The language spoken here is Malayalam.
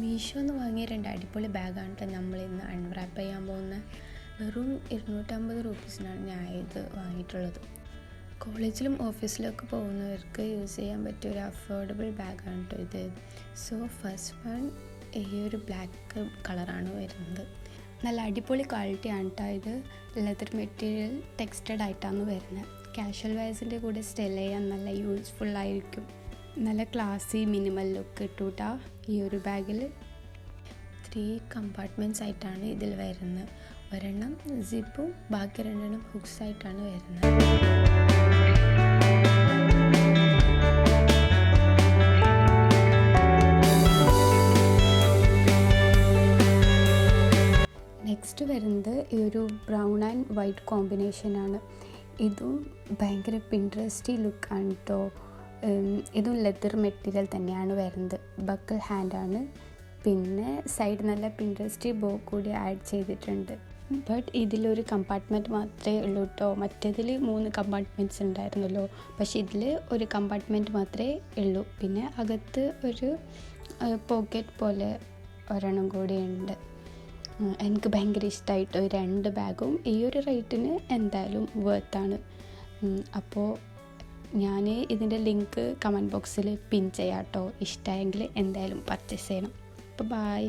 മീഷോന്ന് വാങ്ങിയ 2 അടിപൊളി ബാഗാണ് കേട്ടോ നമ്മളിന്ന് അൺറാപ്പ് ചെയ്യാൻ പോകുന്നത്. വെറും 250 രൂപീസിനാണ് ഞാൻ ഇത് വാങ്ങിയിട്ടുള്ളത്. കോളേജിലും ഓഫീസിലൊക്കെ പോകുന്നവർക്ക് യൂസ് ചെയ്യാൻ പറ്റിയ ഒരു അഫോർഡബിൾ ബാഗാണ് കേട്ടോ ഇത്. സോ ഫസ്റ്റ് വൺ ഈ ഒരു ബ്ലാക്ക് കളറാണ് വരുന്നത്. നല്ല അടിപൊളി ക്വാളിറ്റിയാണ് കേട്ടോ ഇത്. ലെതർ മെറ്റീരിയൽ ടെക്സ്റ്റഡ് ആയിട്ടാണ് വരുന്നത്. കാഷ്വൽ വെയർസിൻ്റെ കൂടെ സ്റ്റൈൽ ചെയ്യാൻ നല്ല യൂസ്ഫുള്ളായിരിക്കും. നല്ല ക്ലാസി മിനിമൽ ലുക്ക് കിട്ടൂട്ടാ ഈ ഒരു ബാഗിൽ. 3 കമ്പാർട്ട്മെൻറ്റ്സ് ആയിട്ടാണ് ഇതിൽ വരുന്നത്. ഒരെണ്ണം സിപ്പും ബാക്കി 2 ഹുക്സ് ആയിട്ടാണ് വരുന്നത്. നെക്സ്റ്റ് വരുന്നത് ഈ ഒരു ബ്രൗൺ ആൻഡ് വൈറ്റ് കോമ്പിനേഷനാണ്. ഇതും ഭയങ്കര പിൻട്രസ്റ്റി ലുക്കാണ് കേട്ടോ. ഇതും ലെതർ മെറ്റീരിയൽ തന്നെയാണ് വരുന്നത്. ബക്കിൾ ഹാൻഡാണ്. പിന്നെ സൈഡ് നല്ല പിൻട്രസ്റ്റി ബോ കൂടി ആഡ് ചെയ്തിട്ടുണ്ട്. ബട്ട് ഇതിലൊരു കമ്പാർട്ട്മെൻറ്റ് മാത്രമേ ഉള്ളൂ കേട്ടോ. മറ്റേതിൽ 3 കമ്പാർട്ട്മെൻറ്റ്സ് ഉണ്ടായിരുന്നല്ലോ, പക്ഷേ ഇതിൽ ഒരു കമ്പാർട്ട്മെൻറ്റ് മാത്രമേ ഉള്ളൂ. പിന്നെ അകത്ത് ഒരു പോക്കറ്റ് പോലെ ഒരെണ്ണം കൂടി ഉണ്ട്. എനിക്ക് ഭയങ്കര ഇഷ്ടമായിട്ടോ ഈ 2 ബാഗും. ഈ ഒരു റേറ്റിന് എന്തായാലും വേർത്താണ്. അപ്പോൾ ഞാൻ ഇതിൻ്റെ ലിങ്ക് കമൻറ്റ് ബോക്സിൽ പിൻ ചെയ്യാം കേട്ടോ. ഇഷ്ടമായെങ്കിൽ എന്തായാലും പർച്ചേസ് ചെയ്യണം. അപ്പോൾ ബൈ.